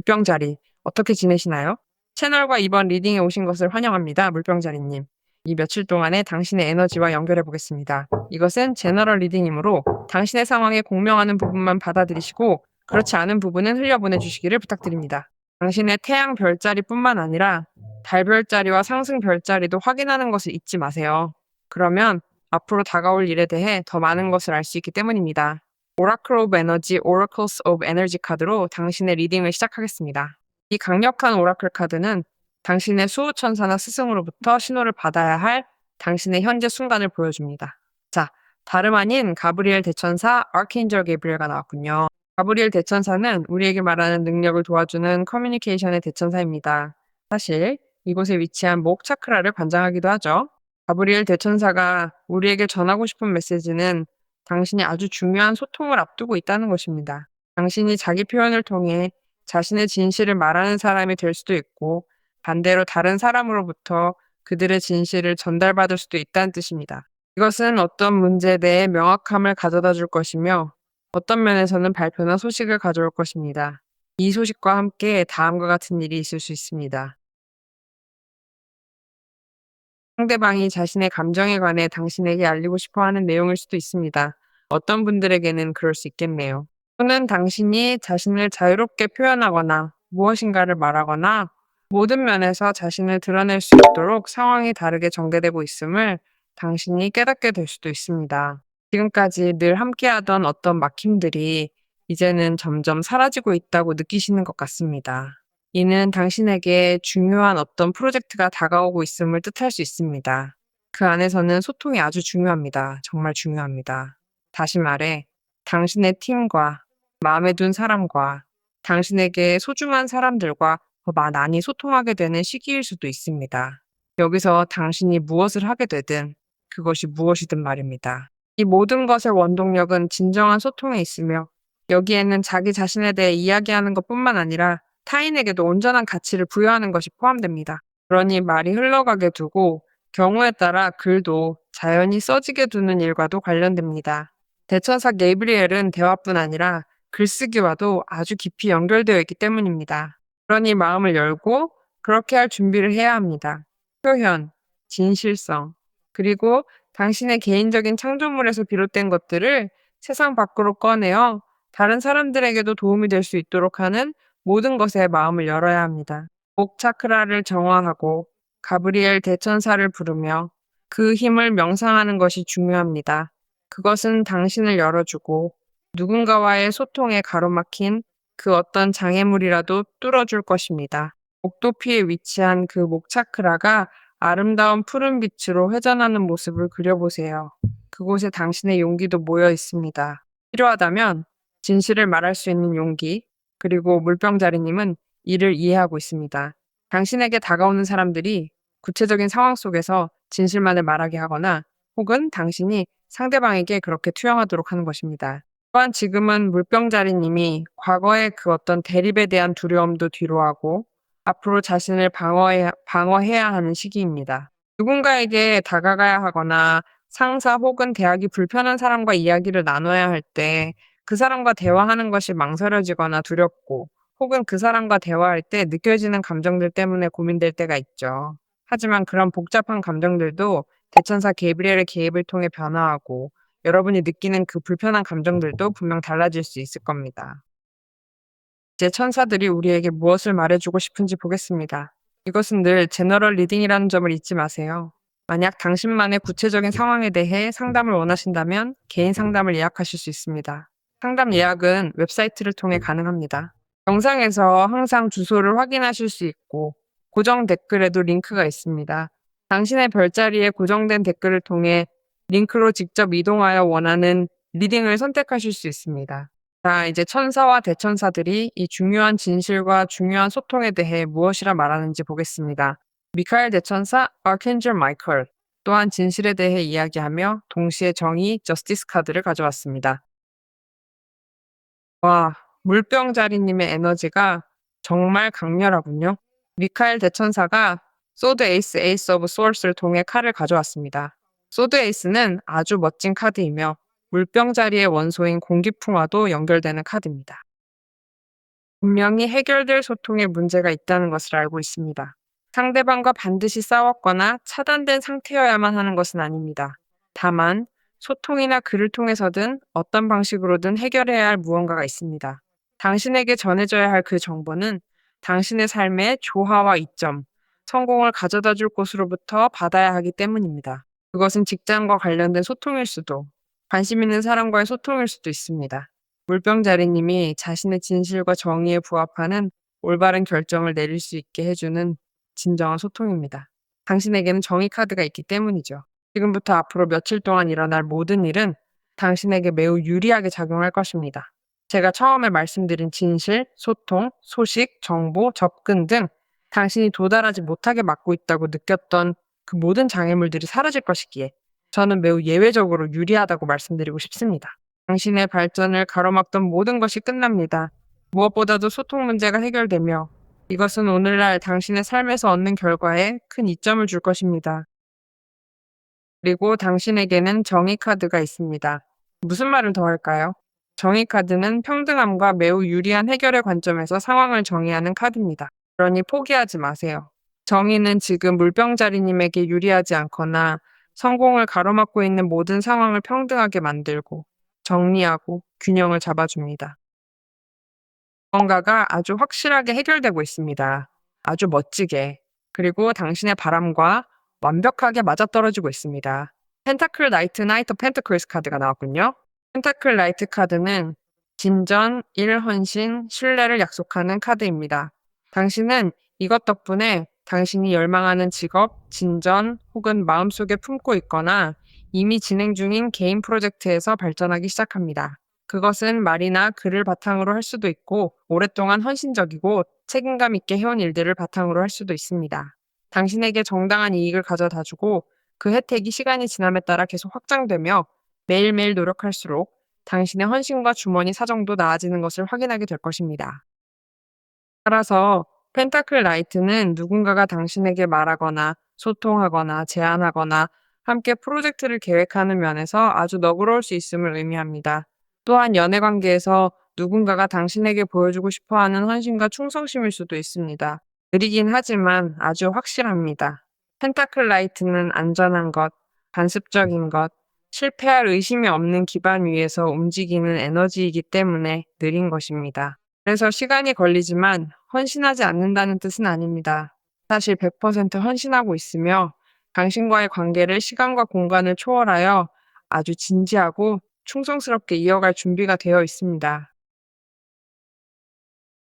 물병자리, 어떻게 지내시나요? 채널과 이번 리딩에 오신 것을 환영합니다. 물병자리님. 이 며칠 동안의 당신의 에너지와 연결해 보겠습니다. 이것은 제너럴 리딩이므로 당신의 상황에 공명하는 부분만 받아들이시고 그렇지 않은 부분은 흘려보내 주시기를 부탁드립니다. 당신의 태양 별자리뿐만 아니라 달 별자리와 상승 별자리도 확인하는 것을 잊지 마세요. 그러면 앞으로 다가올 일에 대해 더 많은 것을 알 수 있기 때문입니다. 오라클 오브 에너지, Oracles of Energy 카드로 당신의 리딩을 시작하겠습니다. 이 강력한 오라클 카드는 당신의 수호천사나 스승으로부터 신호를 받아야 할 당신의 현재 순간을 보여줍니다. 자, 다름 아닌 가브리엘 대천사, 아크엔젤 게브리엘가 나왔군요. 가브리엘 대천사는 우리에게 말하는 능력을 도와주는 커뮤니케이션의 대천사입니다. 사실 이곳에 위치한 목 차크라를 관장하기도 하죠. 가브리엘 대천사가 우리에게 전하고 싶은 메시지는 당신이 아주 중요한 소통을 앞두고 있다는 것입니다. 당신이 자기 표현을 통해 자신의 진실을 말하는 사람이 될 수도 있고 반대로 다른 사람으로부터 그들의 진실을 전달받을 수도 있다는 뜻입니다. 이것은 어떤 문제에 대해 명확함을 가져다 줄 것이며 어떤 면에서는 발표나 소식을 가져올 것입니다. 이 소식과 함께 다음과 같은 일이 있을 수 있습니다. 상대방이 자신의 감정에 관해 당신에게 알리고 싶어 하는 내용일 수도 있습니다. 어떤 분들에게는 그럴 수 있겠네요. 또는 당신이 자신을 자유롭게 표현하거나 무엇인가를 말하거나 모든 면에서 자신을 드러낼 수 있도록 상황이 다르게 전개되고 있음을 당신이 깨닫게 될 수도 있습니다. 지금까지 늘 함께하던 어떤 막힘들이 이제는 점점 사라지고 있다고 느끼시는 것 같습니다. 이는 당신에게 중요한 어떤 프로젝트가 다가오고 있음을 뜻할 수 있습니다. 그 안에서는 소통이 아주 중요합니다. 정말 중요합니다. 다시 말해, 당신의 팀과 마음에 둔 사람과 당신에게 소중한 사람들과 더 많이 소통하게 되는 시기일 수도 있습니다. 여기서 당신이 무엇을 하게 되든 그것이 무엇이든 말입니다. 이 모든 것의 원동력은 진정한 소통에 있으며 여기에는 자기 자신에 대해 이야기하는 것뿐만 아니라 타인에게도 온전한 가치를 부여하는 것이 포함됩니다. 그러니 말이 흘러가게 두고 경우에 따라 글도 자연히 써지게 두는 일과도 관련됩니다. 대천사 게이브리엘은 대화뿐 아니라 글쓰기와도 아주 깊이 연결되어 있기 때문입니다. 그러니 마음을 열고 그렇게 할 준비를 해야 합니다. 표현, 진실성, 그리고 당신의 개인적인 창조물에서 비롯된 것들을 세상 밖으로 꺼내어 다른 사람들에게도 도움이 될 수 있도록 하는 모든 것에 마음을 열어야 합니다. 목 차크라를 정화하고 가브리엘 대천사를 부르며 그 힘을 명상하는 것이 중요합니다. 그것은 당신을 열어주고 누군가와의 소통에 가로막힌 그 어떤 장애물이라도 뚫어줄 것입니다. 목도피에 위치한 그 목 차크라가 아름다운 푸른 빛으로 회전하는 모습을 그려보세요. 그곳에 당신의 용기도 모여 있습니다. 필요하다면 진실을 말할 수 있는 용기, 그리고 물병자리님은 이를 이해하고 있습니다. 당신에게 다가오는 사람들이 구체적인 상황 속에서 진실만을 말하게 하거나 혹은 당신이 상대방에게 그렇게 투영하도록 하는 것입니다. 또한 지금은 물병자리님이 과거의 그 어떤 대립에 대한 두려움도 뒤로하고 앞으로 자신을 방어해야 하는 시기입니다. 누군가에게 다가가야 하거나 상사 혹은 대학이 불편한 사람과 이야기를 나눠야 할 때 그 사람과 대화하는 것이 망설여지거나 두렵고 혹은 그 사람과 대화할 때 느껴지는 감정들 때문에 고민될 때가 있죠. 하지만 그런 복잡한 감정들도 대천사 게브리엘의 개입을 통해 변화하고 여러분이 느끼는 그 불편한 감정들도 분명 달라질 수 있을 겁니다. 이제 천사들이 우리에게 무엇을 말해주고 싶은지 보겠습니다. 이것은 늘 제너럴 리딩이라는 점을 잊지 마세요. 만약 당신만의 구체적인 상황에 대해 상담을 원하신다면 개인 상담을 예약하실 수 있습니다. 상담 예약은 웹사이트를 통해 가능합니다. 영상에서 항상 주소를 확인하실 수 있고 고정 댓글에도 링크가 있습니다. 당신의 별자리에 고정된 댓글을 통해 링크로 직접 이동하여 원하는 리딩을 선택하실 수 있습니다. 자, 이제 천사와 대천사들이 이 중요한 진실과 중요한 소통에 대해 무엇이라 말하는지 보겠습니다. 미카엘 대천사, 아크엔젤 마이클 또한 진실에 대해 이야기하며 동시에 정의, 저스티스 카드를 가져왔습니다. 와, 물병자리님의 에너지가 정말 강렬하군요. 미카엘 대천사가 소드 에이스, 에이스 오브 소울스를 통해 칼을 가져왔습니다. 소드 에이스는 아주 멋진 카드이며 물병자리의 원소인 공기풍화도 연결되는 카드입니다. 분명히 해결될 소통에 문제가 있다는 것을 알고 있습니다. 상대방과 반드시 싸웠거나 차단된 상태여야만 하는 것은 아닙니다. 다만 소통이나 글을 통해서든 어떤 방식으로든 해결해야 할 무언가가 있습니다. 당신에게 전해져야 할 그 정보는 당신의 삶의 조화와 이점, 성공을 가져다 줄 곳으로부터 받아야 하기 때문입니다. 그것은 직장과 관련된 소통일 수도, 관심 있는 사람과의 소통일 수도 있습니다. 물병자리님이 자신의 진실과 정의에 부합하는 올바른 결정을 내릴 수 있게 해주는 진정한 소통입니다. 당신에게는 정의 카드가 있기 때문이죠. 지금부터 앞으로 며칠 동안 일어날 모든 일은 당신에게 매우 유리하게 작용할 것입니다. 제가 처음에 말씀드린 진실, 소통, 소식, 정보, 접근 등 당신이 도달하지 못하게 막고 있다고 느꼈던 그 모든 장애물들이 사라질 것이기에 저는 매우 예외적으로 유리하다고 말씀드리고 싶습니다. 당신의 발전을 가로막던 모든 것이 끝납니다. 무엇보다도 소통 문제가 해결되며 이것은 오늘날 당신의 삶에서 얻는 결과에 큰 이점을 줄 것입니다. 그리고 당신에게는 정의 카드가 있습니다. 무슨 말을 더 할까요? 정의 카드는 평등함과 매우 유리한 해결의 관점에서 상황을 정의하는 카드입니다. 그러니 포기하지 마세요. 정의는 지금 물병자리님에게 유리하지 않거나 성공을 가로막고 있는 모든 상황을 평등하게 만들고 정리하고 균형을 잡아줍니다. 무언가가 아주 확실하게 해결되고 있습니다. 아주 멋지게. 그리고 당신의 바람과 완벽하게 맞아떨어지고 있습니다. 펜타클 나이트 나이트 펜타클스 카드가 나왔군요. 펜타클 나이트 카드는 진전, 일헌신, 신뢰를 약속하는 카드입니다. 당신은 이것 덕분에 당신이 열망하는 직업, 진전 혹은 마음속에 품고 있거나 이미 진행 중인 개인 프로젝트에서 발전하기 시작합니다. 그것은 말이나 글을 바탕으로 할 수도 있고 오랫동안 헌신적이고 책임감 있게 해온 일들을 바탕으로 할 수도 있습니다. 당신에게 정당한 이익을 가져다주고 그 혜택이 시간이 지남에 따라 계속 확장되며 매일매일 노력할수록 당신의 헌신과 주머니 사정도 나아지는 것을 확인하게 될 것입니다. 따라서 펜타클 라이트는 누군가가 당신에게 말하거나 소통하거나 제안하거나 함께 프로젝트를 계획하는 면에서 아주 너그러울 수 있음을 의미합니다. 또한 연애 관계에서 누군가가 당신에게 보여주고 싶어 하는 헌신과 충성심일 수도 있습니다. 느리긴 하지만 아주 확실합니다. 펜타클 라이트는 안전한 것, 관습적인 것, 실패할 의심이 없는 기반 위에서 움직이는 에너지이기 때문에 느린 것입니다. 그래서 시간이 걸리지만 헌신하지 않는다는 뜻은 아닙니다. 사실 100% 헌신하고 있으며 당신과의 관계를 시간과 공간을 초월하여 아주 진지하고 충성스럽게 이어갈 준비가 되어 있습니다.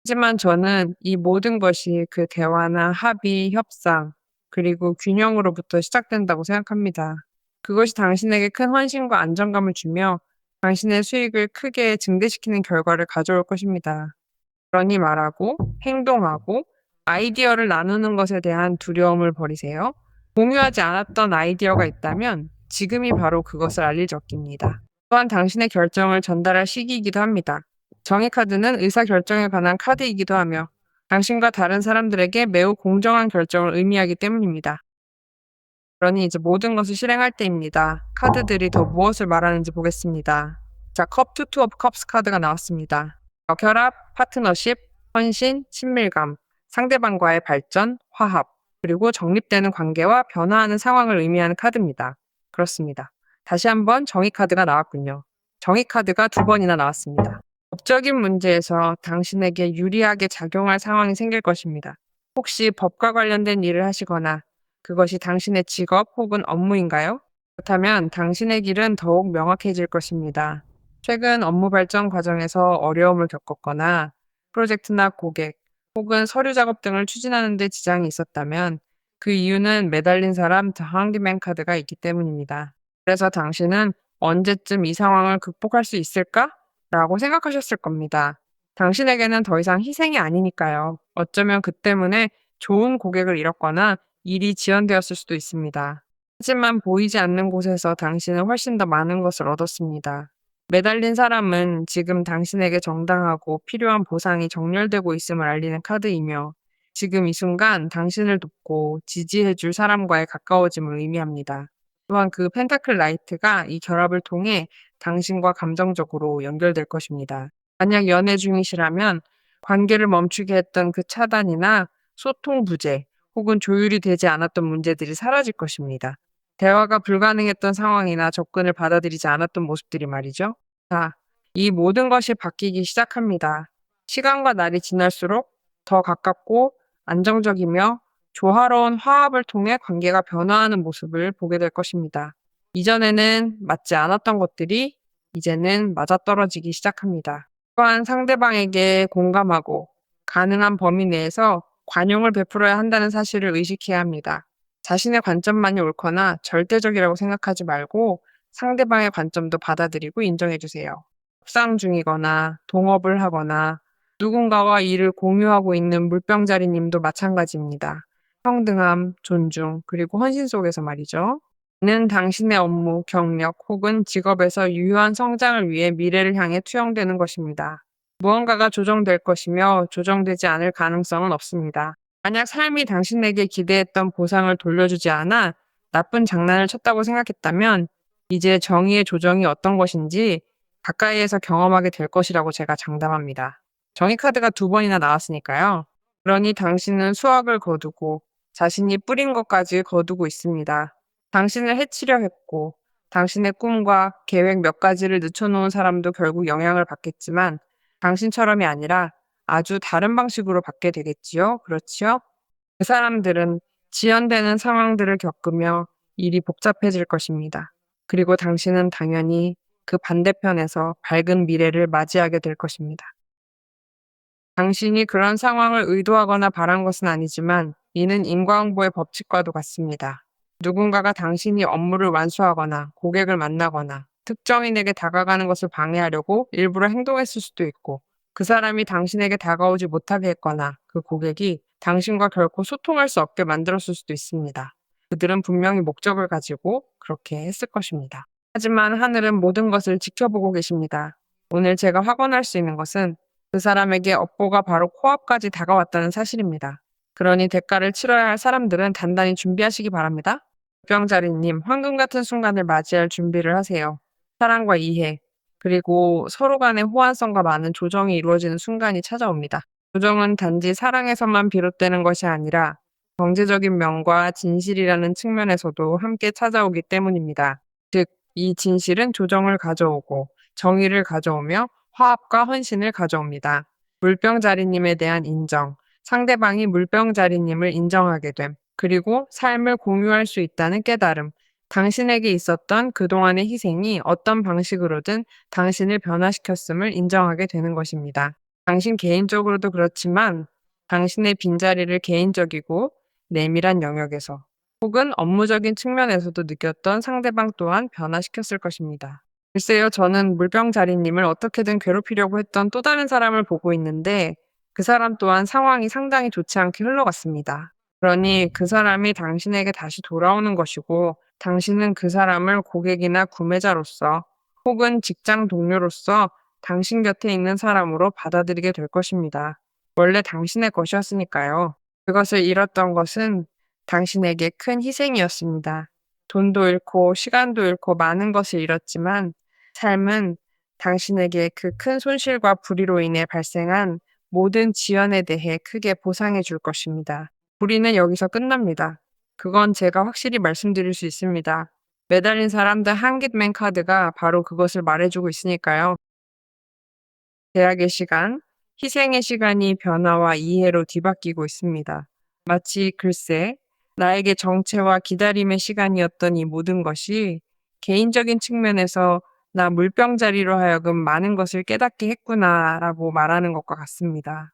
하지만 저는 이 모든 것이 그 대화나 합의, 협상, 그리고 균형으로부터 시작된다고 생각합니다. 그것이 당신에게 큰 헌신과 안정감을 주며 당신의 수익을 크게 증대시키는 결과를 가져올 것입니다. 그러니 말하고 행동하고 아이디어를 나누는 것에 대한 두려움을 버리세요. 공유하지 않았던 아이디어가 있다면 지금이 바로 그것을 알릴 적기입니다. 또한 당신의 결정을 전달할 시기이기도 합니다. 정의 카드는 의사결정에 관한 카드이기도 하며 당신과 다른 사람들에게 매우 공정한 결정을 의미하기 때문입니다. 그러니 이제 모든 것을 실행할 때입니다. 카드들이 더 무엇을 말하는지 보겠습니다. 자, 컵 투 오브 컵스 카드가 나왔습니다. 결합, 파트너십, 헌신, 친밀감, 상대방과의 발전, 화합, 그리고 정립되는 관계와 변화하는 상황을 의미하는 카드입니다. 그렇습니다. 다시 한번 정의 카드가 나왔군요. 정의 카드가 2번이나 나왔습니다. 법적인 문제에서 당신에게 유리하게 작용할 상황이 생길 것입니다. 혹시 법과 관련된 일을 하시거나 그것이 당신의 직업 혹은 업무인가요? 그렇다면 당신의 길은 더욱 명확해질 것입니다. 최근 업무 발전 과정에서 어려움을 겪었거나 프로젝트나 고객 혹은 서류 작업 등을 추진하는 데 지장이 있었다면 그 이유는 매달린 사람 더 handyman 카드가 있기 때문입니다. 그래서 당신은 언제쯤 이 상황을 극복할 수 있을까? 라고 생각하셨을 겁니다. 당신에게는 더 이상 희생이 아니니까요. 어쩌면 그 때문에 좋은 고객을 잃었거나 일이 지연되었을 수도 있습니다. 하지만 보이지 않는 곳에서 당신은 훨씬 더 많은 것을 얻었습니다. 매달린 사람은 지금 당신에게 정당하고 필요한 보상이 정렬되고 있음을 알리는 카드이며 지금 이 순간 당신을 돕고 지지해줄 사람과의 가까워짐을 의미합니다. 또한 그 펜타클 라이트가 이 결합을 통해 당신과 감정적으로 연결될 것입니다. 만약 연애 중이시라면 관계를 멈추게 했던 그 차단이나 소통 부재 혹은 조율이 되지 않았던 문제들이 사라질 것입니다. 대화가 불가능했던 상황이나 접근을 받아들이지 않았던 모습들이 말이죠. 자, 이 모든 것이 바뀌기 시작합니다. 시간과 날이 지날수록 더 가깝고 안정적이며 조화로운 화합을 통해 관계가 변화하는 모습을 보게 될 것입니다. 이전에는 맞지 않았던 것들이 이제는 맞아떨어지기 시작합니다. 또한 상대방에게 공감하고 가능한 범위 내에서 관용을 베풀어야 한다는 사실을 의식해야 합니다. 자신의 관점만이 옳거나 절대적이라고 생각하지 말고 상대방의 관점도 받아들이고 인정해 주세요. 협상 중이거나 동업을 하거나 누군가와 일을 공유하고 있는 물병자리님도 마찬가지입니다. 평등함, 존중, 그리고 헌신 속에서 말이죠. 는 당신의 업무, 경력 혹은 직업에서 유효한 성장을 위해 미래를 향해 투영되는 것입니다. 무언가가 조정될 것이며 조정되지 않을 가능성은 없습니다. 만약 삶이 당신에게 기대했던 보상을 돌려주지 않아 나쁜 장난을 쳤다고 생각했다면 이제 정의의 조정이 어떤 것인지 가까이에서 경험하게 될 것이라고 제가 장담합니다. 정의 카드가 2번이나 나왔으니까요. 그러니 당신은 수확을 거두고 자신이 뿌린 것까지 거두고 있습니다. 당신을 해치려 했고 당신의 꿈과 계획 몇 가지를 늦춰놓은 사람도 결국 영향을 받겠지만 당신처럼이 아니라 아주 다른 방식으로 받게 되겠지요. 그렇지요? 그 사람들은 지연되는 상황들을 겪으며 일이 복잡해질 것입니다. 그리고 당신은 당연히 그 반대편에서 밝은 미래를 맞이하게 될 것입니다. 당신이 그런 상황을 의도하거나 바란 것은 아니지만 이는 인과응보의 법칙과도 같습니다. 누군가가 당신이 업무를 완수하거나 고객을 만나거나 특정인에게 다가가는 것을 방해하려고 일부러 행동했을 수도 있고 그 사람이 당신에게 다가오지 못하게 했거나 그 고객이 당신과 결코 소통할 수 없게 만들었을 수도 있습니다. 그들은 분명히 목적을 가지고 그렇게 했을 것입니다. 하지만 하늘은 모든 것을 지켜보고 계십니다. 오늘 제가 확언할 수 있는 것은 그 사람에게 업보가 바로 코앞까지 다가왔다는 사실입니다. 그러니 대가를 치러야 할 사람들은 단단히 준비하시기 바랍니다. 병자리님, 황금 같은 순간을 맞이할 준비를 하세요. 사랑과 이해, 그리고 서로 간의 호환성과 많은 조정이 이루어지는 순간이 찾아옵니다. 조정은 단지 사랑에서만 비롯되는 것이 아니라 경제적인 면과 진실이라는 측면에서도 함께 찾아오기 때문입니다. 즉, 이 진실은 조정을 가져오고 정의를 가져오며 화합과 헌신을 가져옵니다. 물병자리님에 대한 인정, 상대방이 물병자리님을 인정하게 됨, 그리고 삶을 공유할 수 있다는 깨달음, 당신에게 있었던 그동안의 희생이 어떤 방식으로든 당신을 변화시켰음을 인정하게 되는 것입니다. 당신 개인적으로도 그렇지만 당신의 빈자리를 개인적이고 내밀한 영역에서 혹은 업무적인 측면에서도 느꼈던 상대방 또한 변화시켰을 것입니다. 글쎄요, 저는 물병자리님을 어떻게든 괴롭히려고 했던 또 다른 사람을 보고 있는데 그 사람 또한 상황이 상당히 좋지 않게 흘러갔습니다. 그러니 그 사람이 당신에게 다시 돌아오는 것이고 당신은 그 사람을 고객이나 구매자로서 혹은 직장 동료로서 당신 곁에 있는 사람으로 받아들이게 될 것입니다. 원래 당신의 것이었으니까요. 그것을 잃었던 것은 당신에게 큰 희생이었습니다. 돈도 잃고 시간도 잃고 많은 것을 잃었지만 삶은 당신에게 그 큰 손실과 불의로 인해 발생한 모든 지연에 대해 크게 보상해 줄 것입니다. 불의는 여기서 끝납니다. 그건 제가 확실히 말씀드릴 수 있습니다. 매달린 사람들 한깃맨 카드가 바로 그것을 말해주고 있으니까요. 제약의 시간, 희생의 시간이 변화와 이해로 뒤바뀌고 있습니다. 마치 글쎄, 나에게 정체와 기다림의 시간이었던 이 모든 것이 개인적인 측면에서 나 물병자리로 하여금 많은 것을 깨닫게 했구나라고 말하는 것과 같습니다.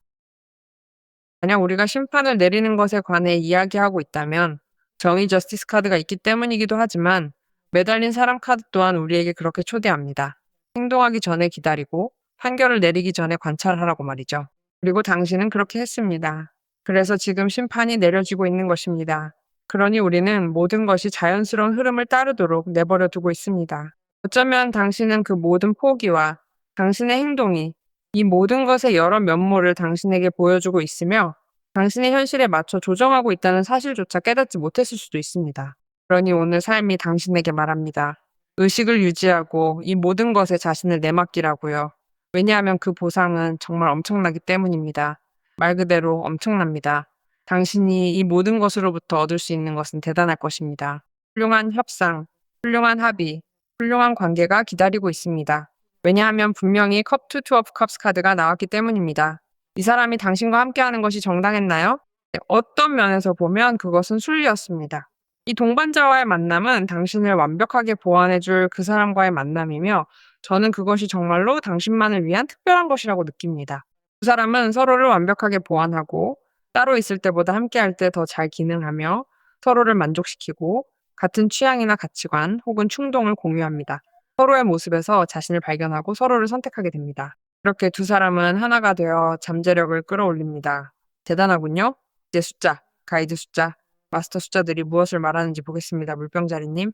만약 우리가 심판을 내리는 것에 관해 이야기하고 있다면 정의 저스티스 카드가 있기 때문이기도 하지만 매달린 사람 카드 또한 우리에게 그렇게 초대합니다. 행동하기 전에 기다리고 판결을 내리기 전에 관찰하라고 말이죠. 그리고 당신은 그렇게 했습니다. 그래서 지금 심판이 내려지고 있는 것입니다. 그러니 우리는 모든 것이 자연스러운 흐름을 따르도록 내버려 두고 있습니다. 어쩌면 당신은 그 모든 포기와 당신의 행동이 이 모든 것의 여러 면모를 당신에게 보여주고 있으며 당신의 현실에 맞춰 조정하고 있다는 사실조차 깨닫지 못했을 수도 있습니다. 그러니 오늘 삶이 당신에게 말합니다. 의식을 유지하고 이 모든 것에 자신을 내맡기라고요. 왜냐하면 그 보상은 정말 엄청나기 때문입니다. 말 그대로 엄청납니다. 당신이 이 모든 것으로부터 얻을 수 있는 것은 대단할 것입니다. 훌륭한 협상, 훌륭한 합의, 훌륭한 관계가 기다리고 있습니다. 왜냐하면 분명히 컵 투 오브 컵스 카드가 나왔기 때문입니다. 이 사람이 당신과 함께하는 것이 정당했나요? 네, 어떤 면에서 보면 그것은 순리였습니다. 이 동반자와의 만남은 당신을 완벽하게 보완해줄 그 사람과의 만남이며 저는 그것이 정말로 당신만을 위한 특별한 것이라고 느낍니다. 두 사람은 서로를 완벽하게 보완하고 따로 있을 때보다 함께할 때 더 잘 기능하며 서로를 만족시키고 같은 취향이나 가치관 혹은 충동을 공유합니다. 서로의 모습에서 자신을 발견하고 서로를 선택하게 됩니다. 이렇게 두 사람은 하나가 되어 잠재력을 끌어올립니다. 대단하군요. 이제 숫자, 가이드 숫자, 마스터 숫자들이 무엇을 말하는지 보겠습니다. 물병자리님.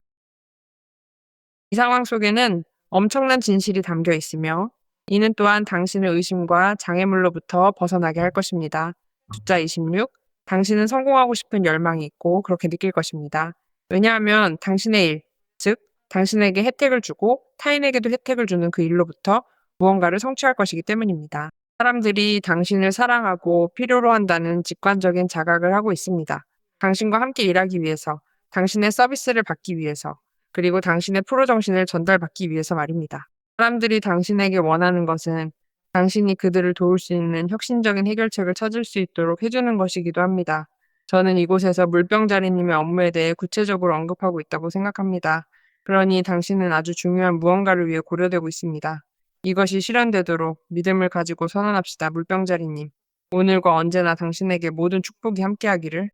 이 상황 속에는 엄청난 진실이 담겨 있으며 이는 또한 당신의 의심과 장애물로부터 벗어나게 할 것입니다. 숫자 26. 당신은 성공하고 싶은 열망이 있고 그렇게 느낄 것입니다. 왜냐하면 당신의 일, 즉 당신에게 혜택을 주고 타인에게도 혜택을 주는 그 일로부터 무언가를 성취할 것이기 때문입니다. 사람들이 당신을 사랑하고 필요로 한다는 직관적인 자각을 하고 있습니다. 당신과 함께 일하기 위해서, 당신의 서비스를 받기 위해서, 그리고 당신의 프로 정신을 전달받기 위해서 말입니다. 사람들이 당신에게 원하는 것은 당신이 그들을 도울 수 있는 혁신적인 해결책을 찾을 수 있도록 해주는 것이기도 합니다. 저는 이곳에서 물병자리님의 업무에 대해 구체적으로 언급하고 있다고 생각합니다. 그러니 당신은 아주 중요한 무언가를 위해 고려되고 있습니다. 이것이 실현되도록 믿음을 가지고 선언합시다, 물병자리님. 오늘과 언제나 당신에게 모든 축복이 함께하기를.